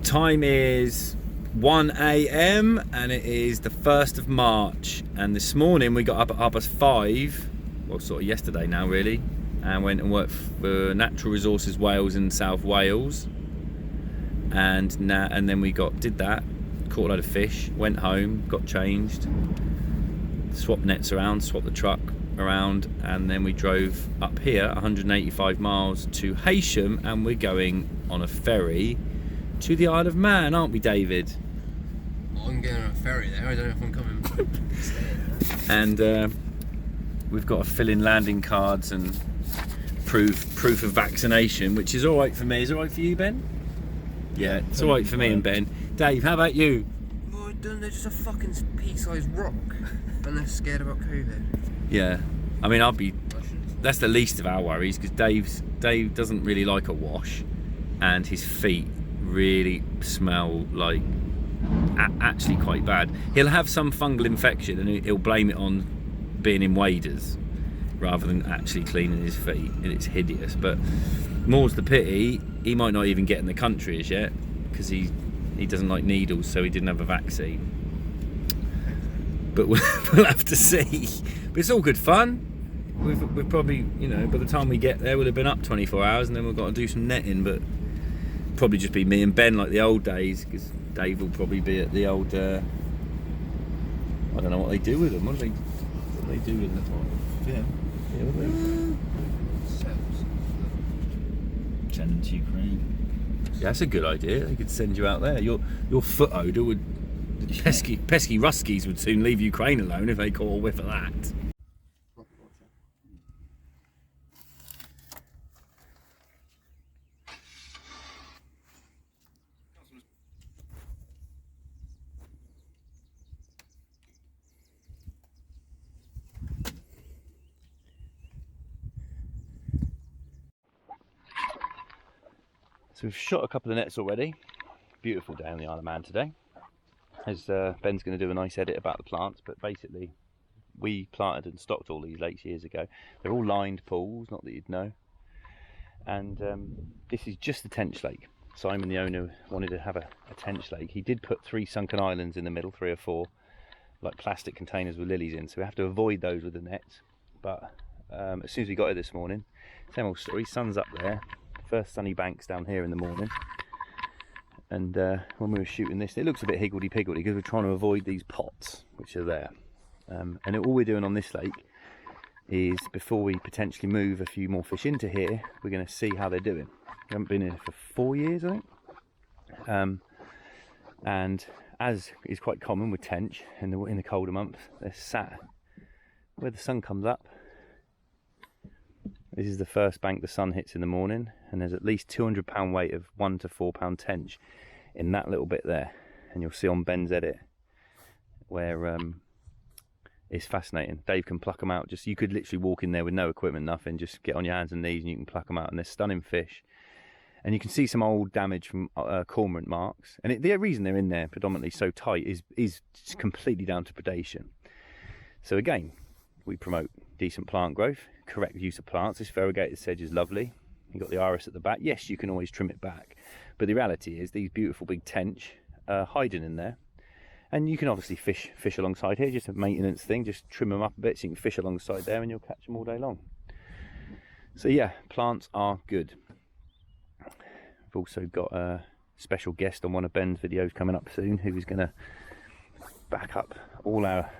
time is 1 AM and it is the 1st of March, and this morning we got up at 5:30, well sort of yesterday now really, and went and worked for Natural Resources Wales in South Wales, and then we did that, caught a load of fish, went home, got changed, swapped nets around, swapped the truck around, and then we drove up here 185 miles to Heysham, and we're going on a ferry to the Isle of Man, aren't we, David? I'm going on a ferry there, I don't know if I'm coming. And we've got to fill in landing cards and proof of vaccination, which is alright for me. Is it alright for you, Ben? Yeah, it's alright for me and Ben. Dave, how about you? Well, they're just a fucking pea-sized rock, and they're scared about COVID. Yeah, I mean, that's the least of our worries, because Dave doesn't really like a wash, and his feet really smell like actually quite bad. He'll have some fungal infection and he'll blame it on being in waders rather than actually cleaning his feet, and it's hideous. But more's the pity, he might not even get in the country as yet, because he doesn't like needles, so he didn't have a vaccine. But we'll have to see. But it's all good fun. We've probably, you know, by the time we get there we'll have been up 24 hours, and then we've got to do some netting, but probably just be me and Ben like the old days, because Dave will probably be at the old I don't know what they do with them. What do they do with them? Yeah, what do they? Send them to Ukraine. Yeah, that's a good idea. They could send you out there. Your foot odour would, pesky Ruskies would soon leave Ukraine alone if they caught a whiff of that. So we've shot a couple of nets already. Beautiful day on the Isle of Man today. As Ben's going to do a nice edit about the plants, but basically we planted and stocked all these lakes years ago. They're all lined pools, not that you'd know. And this is just the Tench lake. Simon, the owner, wanted to have a Tench lake. He did put 3 sunken islands in the middle, 3 or 4, like plastic containers with lilies in, so we have to avoid those with the nets. But as soon as we got here this morning, same old story, sun's up there. First sunny banks down here in the morning, and when we were shooting this, it looks a bit higgledy-piggledy because we're trying to avoid these pots which are there, and all we're doing on this lake is, before we potentially move a few more fish into here, we're going to see how they're doing. We haven't been here for 4 years, I think, and as is quite common with Tench in the colder months, they're sat where the sun comes up. This is the first bank the sun hits in the morning, and there's at least 200 pound weight of 1 to 4 pound tench in that little bit there. And you'll see on Ben's edit where it's fascinating. Dave can pluck them out. You could literally walk in there with no equipment, nothing, just get on your hands and knees and you can pluck them out, and they're stunning fish. And you can see some old damage from cormorant marks, and the reason they're in there predominantly so tight is completely down to predation. So again, we promote decent plant growth, correct use of plants. This variegated sedge is lovely. You've got the iris at the back. Yes, you can always trim it back, but the reality is these beautiful big tench are hiding in there, and you can obviously fish alongside here, just a maintenance thing. Just trim them up a bit so you can fish alongside there, and you'll catch them all day long. So yeah, plants are good. We've also got a special guest on one of Ben's videos coming up soon, who's going to back up all our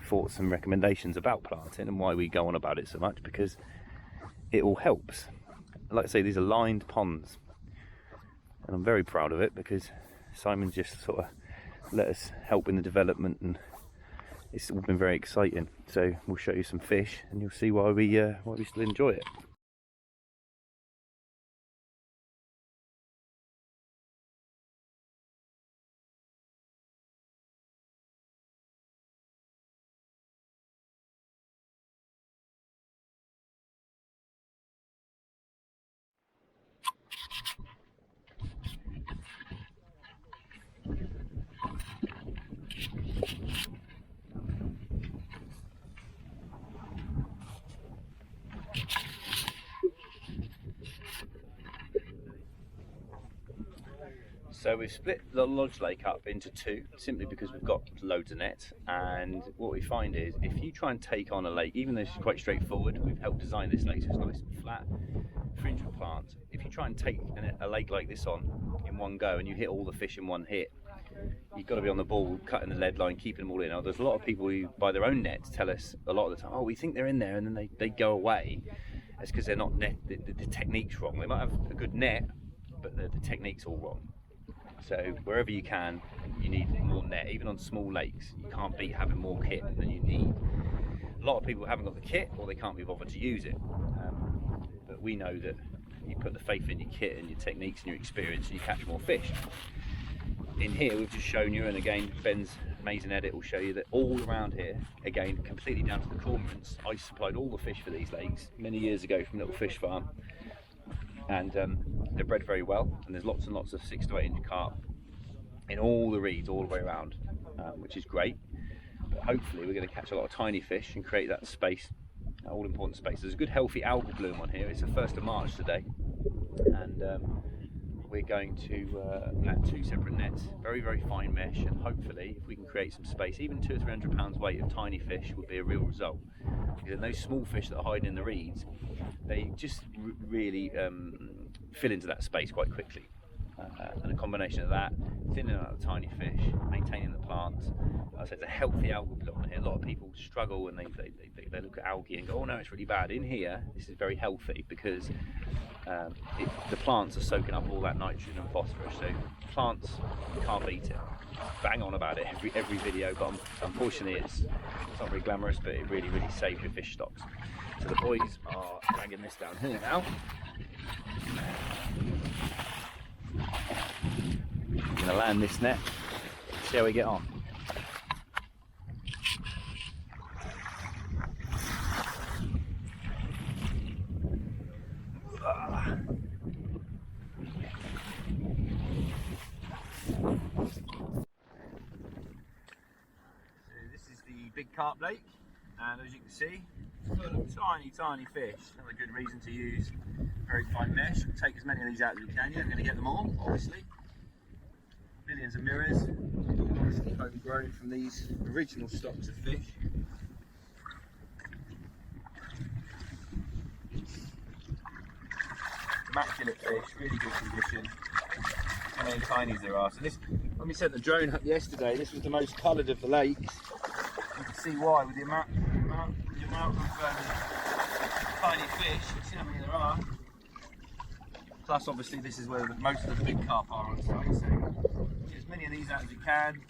thoughts and recommendations about planting and why we go on about it so much, because it all helps. Like I say, these are lined ponds, and I'm very proud of it because Simon just sort of let us help in the development, and it's all been very exciting. So we'll show you some fish and you'll see why we still enjoy it. So we've split the Lodge Lake up into two, simply because we've got loads of nets, and what we find is if you try and take on a lake, even though it's quite straightforward, we've helped design this lake so it's nice and flat, fringed with plants. If you try and take a lake like this on in one go and you hit all the fish in one hit, you've got to be on the ball, cutting the lead line, keeping them all in. Now, there's a lot of people who buy their own nets tell us a lot of the time, oh, we think they're in there, and then they go away. That's because they're not net, the technique's wrong. They might have a good net, but the technique's all wrong. So wherever you can, you need more net. Even on small lakes, you can't beat having more kit than you need. A lot of people haven't got the kit, or they can't be bothered to use it. But we know that you put the faith in your kit and your techniques and your experience, and you catch more fish. In here, we've just shown you, and again, Ben's amazing edit will show you that all around here, again, completely down to the cormorants, I supplied all the fish for these lakes many years ago from Little Fish Farm. And they're bred very well, and there's lots and lots of 6 to 8 inch carp in all the reeds all the way around, which is great. But hopefully we're going to catch a lot of tiny fish and create that space, all important space. There's a good healthy algal bloom on here. It's the 1st of March today, and we're going to plant 2 separate nets, very fine mesh, and hopefully if we can create some space, even 200 or 300 pounds weight of tiny fish would be a real result. Because those small fish that are hiding in the reeds, they just really fill into that space quite quickly. And a combination of that, thinning out the tiny fish, maintaining the plants. As I said, it's a healthy algal bloom on here. A lot of people struggle and they look at algae and go, oh no, it's really bad. In here, this is very healthy because the plants are soaking up all that nitrogen and phosphorus. So plants, you can't beat it. Bang on about it every video, but unfortunately it's not very glamorous, but it really saves your fish stocks. So the boys are dragging this down here now. I'm going to land this net, see how we get on. Big carp lake, and as you can see, full of tiny fish. Another good reason to use very fine mesh. Take as many of these out as we can. You're not going to get them all, obviously. Millions of mirrors, obviously homegrown from these original stocks of fish. Immaculate fish, really good condition. How many tinies there are. So this, when we sent the drone up yesterday, this was the most coloured of the lakes. You can see why with the amount of tiny fish. You see how many there are. Plus, obviously, this is where most of the big carp are on site. So, get as many of these out as you can.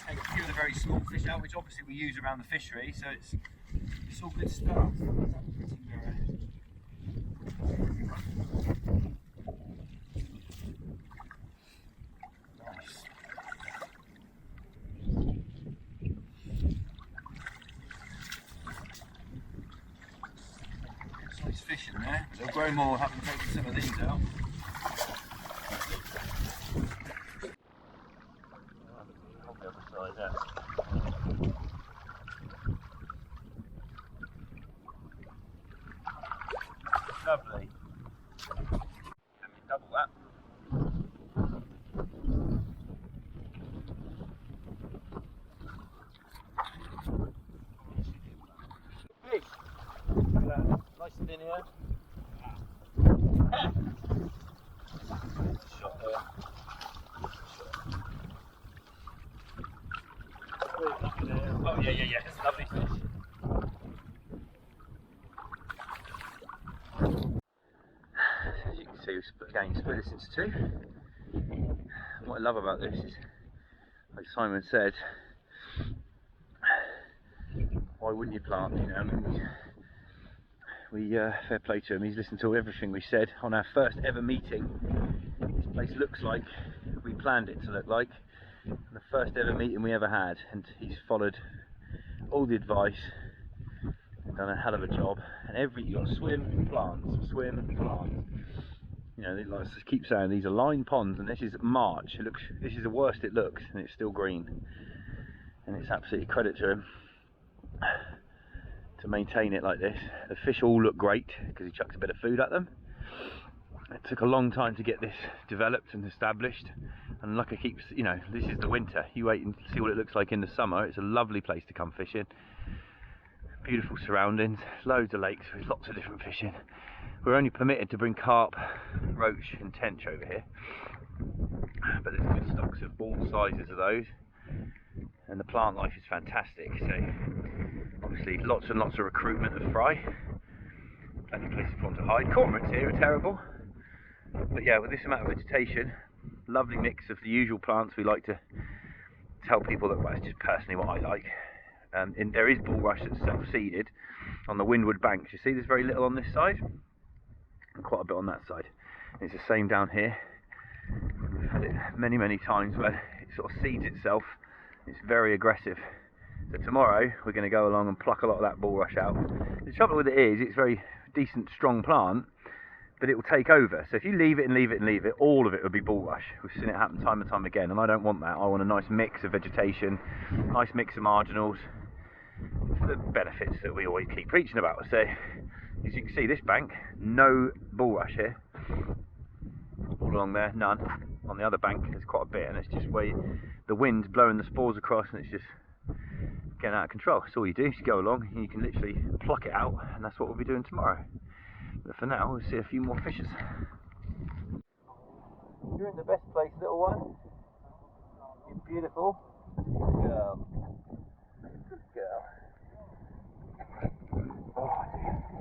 Take a few of the very small fish out, which obviously we use around the fishery. So it's all good stuff. Nice fish in there. They'll grow more having taken some of these out. Lovely. Let me double that. Fish! Nice and in here. Shot there. Oh yeah, it's a lovely fish. As you can see, we split this into two. What I love about this is, like Simon said, why wouldn't you plant? You know, I mean, we fair play to him. He's listened to everything we said on our first ever meeting. This place looks like we planned it to look like. The first ever meeting we ever had, and he's followed all the advice and done a hell of a job. And you got swim, plants, you know, like I keep saying, these are lined ponds, and this is March. This is the worst it looks, and it's still green, and it's absolutely credit to him to maintain it like this. The fish all look great because he chucks a bit of food at them, It took a long time to get this developed and established, and like I keep, you know, this is the winter. You wait and see what it looks like in the summer. It's a lovely place to come fishing. Beautiful surroundings, loads of lakes with lots of different fishing. We're only permitted to bring carp, roach and tench over here, but there's good stocks of all sizes of those, and the plant life is fantastic. So obviously lots and lots of recruitment of fry, plenty of places for them to hide. Cormorants here are terrible, but yeah, with this amount of vegetation, lovely mix of the usual plants. We like to tell people that, well, it's just personally what I like. And there is bulrush that's self-seeded on the windward banks. You see there's very little on this side and quite a bit on that side. It's the same down here. We've had it many times when it sort of seeds itself. It's very aggressive. So tomorrow we're going to go along and pluck a lot of that bulrush out. The trouble with it is it's very decent strong plant, but it will take over. So if you leave it and leave it and leave it, all of it will be bulrush. We've seen it happen time and time again, and I don't want that. I want a nice mix of vegetation, nice mix of marginals, the benefits that we always keep preaching about. So as you can see, this bank, no bulrush here. All along there, none. On the other bank there's quite a bit, and it's just where the wind's blowing the spores across, and it's just getting out of control. So all you do is you go along and you can literally pluck it out, and that's what we'll be doing tomorrow. But for now, we'll see a few more fishes. You're in the best place, little one. You're beautiful. Good girl. Good girl. Oh, dear.